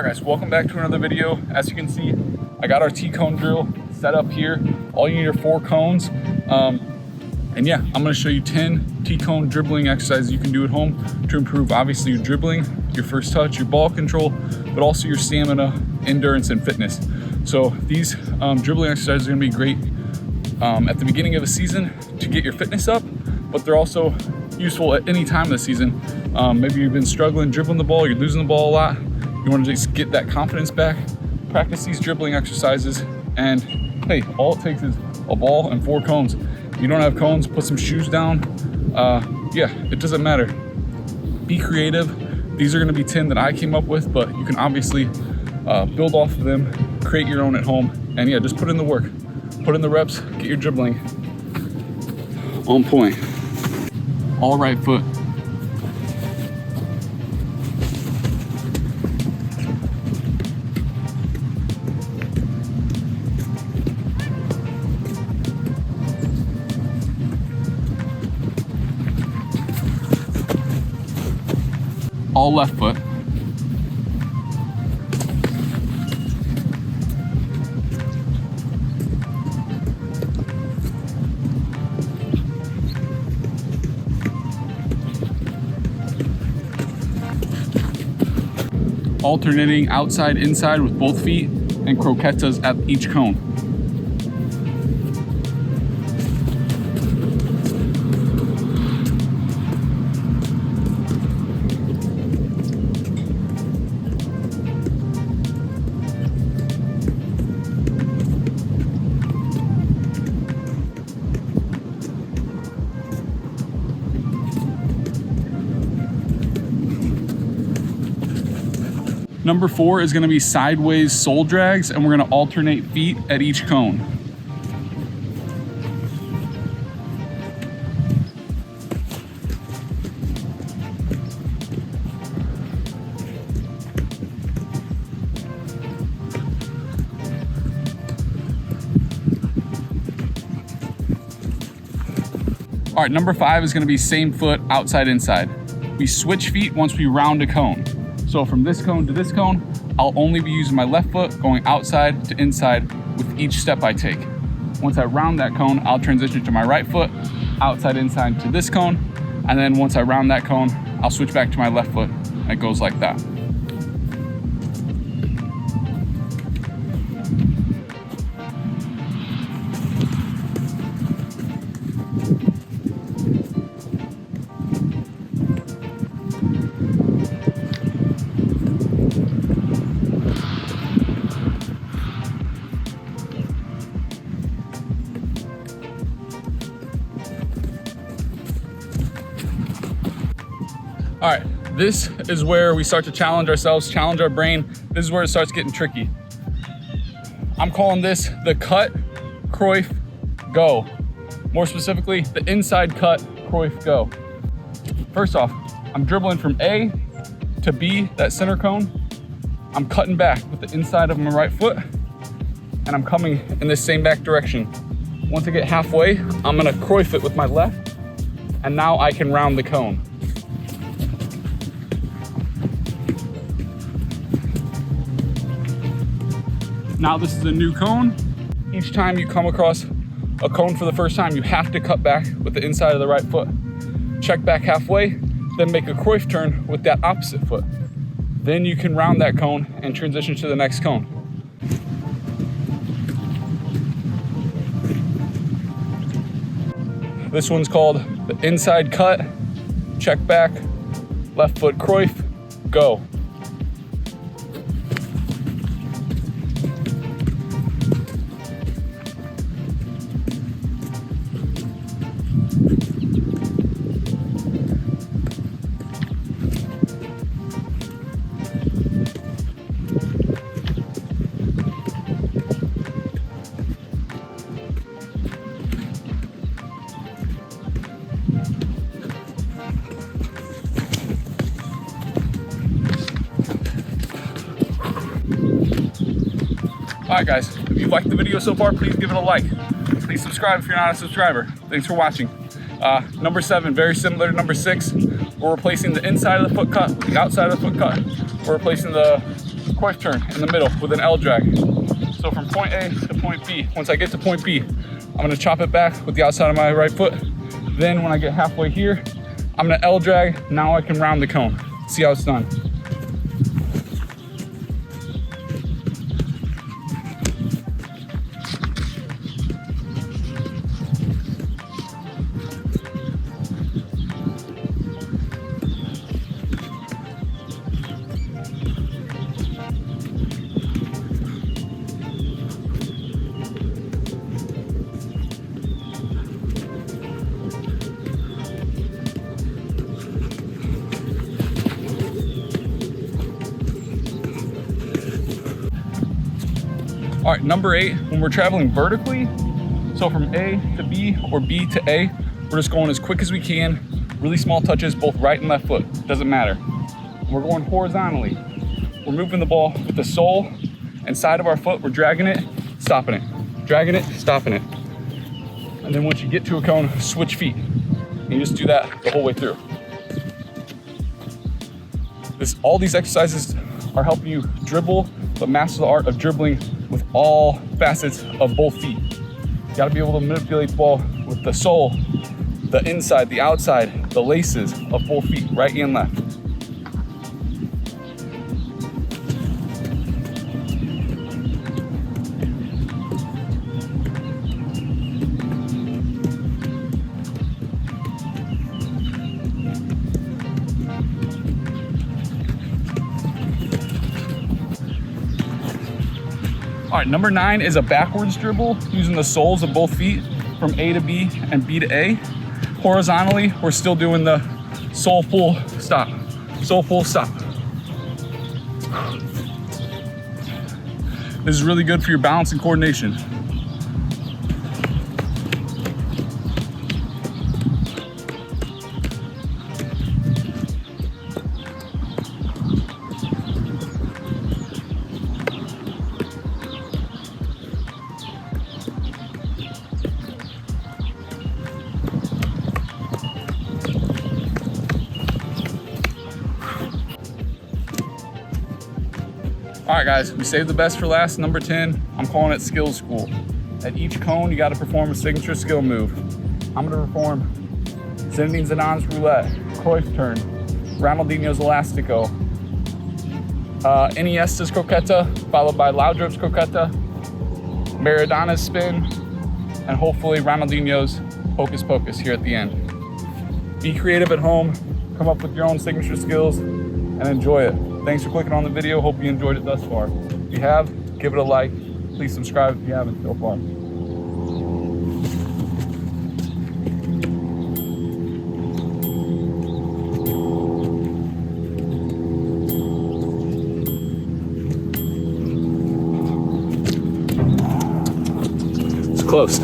Alright guys, welcome back to another video. As you can see, I got our T-cone drill set up here. All you need are 4 cones. And yeah, I'm gonna show you 10 T-cone dribbling exercises you can do at home to improve obviously your dribbling, your first touch, your ball control, but also your stamina, endurance, and fitness. So these dribbling exercises are gonna be great at the beginning of the season to get your fitness up, but they're also useful at any time of the season. Maybe you've been struggling dribbling the ball, you're losing the ball a lot, you want to just get that confidence back, practice these dribbling exercises, and hey, all it takes is a ball and 4 cones. If you don't have cones, put some shoes down. Yeah, it doesn't matter. Be creative. These are going to be 10 that I came up with, but you can obviously build off of them, create your own at home, and yeah, just put in the work. Put in the reps, get your dribbling on point. All right foot. All left foot. Alternating outside, inside with both feet, and croquetas at each cone. Number 4 is going to be sideways sole drags, and we're going to alternate feet at each cone. All right, number 5 is going to be same foot, outside, inside. We switch feet once we round a cone. So from this cone to this cone, I'll only be using my left foot going outside to inside with each step I take. Once I round that cone, I'll transition to my right foot, outside, inside to this cone. And then once I round that cone, I'll switch back to my left foot. It goes like that. All right, this is where we start to challenge ourselves, challenge our brain. This is where it starts getting tricky. I'm calling this the cut, Cruyff, go. More specifically, the inside cut, Cruyff, go. First off, I'm dribbling from A to B, that center cone. I'm cutting back with the inside of my right foot, and I'm coming in this same back direction. Once I get halfway, I'm gonna Cruyff it with my left, and now I can round the cone. Now this is a new cone. Each time you come across a cone for the first time, you have to cut back with the inside of the right foot. Check back halfway, then make a Cruyff turn with that opposite foot. Then you can round that cone and transition to the next cone. This one's called the inside cut, check back, left foot Cruyff, go. All right guys, if you've liked the video so far, please give it a like. Please subscribe if you're not a subscriber. Thanks for watching. Number 7, very similar to number 6. We're replacing the inside of the foot cut with the outside of the foot cut. We're replacing the Cruyff turn in the middle with an L drag. So from point A to point B, once I get to point B, I'm gonna chop it back with the outside of my right foot. Then when I get halfway here, I'm gonna L drag. Now I can round the cone. See how it's done. All right, number 8, when we're traveling vertically, so from A to B or B to A, we're just going as quick as we can, really small touches, both right and left foot, doesn't matter. We're going horizontally. We're moving the ball with the sole and side of our foot, we're dragging it, stopping it, dragging it, stopping it. And then once you get to a cone, switch feet. And you just do that the whole way through. All these exercises are helping you dribble, but master the art of dribbling with all facets of both feet. You gotta be able to manipulate the ball with the sole, the inside, the outside, the laces of both feet, right and left. All right, number 9 is a backwards dribble using the soles of both feet from A to B and B to A. Horizontally, we're still doing the sole full stop, sole full stop. This is really good for your balance and coordination. All right, guys, we saved the best for last. Number 10, I'm calling it skill school. At each cone, you got to perform a signature skill move. I'm going to perform Zinedine Zidane's roulette, Cruyff turn, Ronaldinho's elastico, Iniesta's croqueta, followed by Laudrup's croqueta, Maradona's spin, and hopefully Ronaldinho's hocus pocus here at the end. Be creative at home, come up with your own signature skills, and enjoy it. Thanks for clicking on the video. Hope you enjoyed it thus far. If you have, give it a like. Please subscribe if you haven't so far. It's close.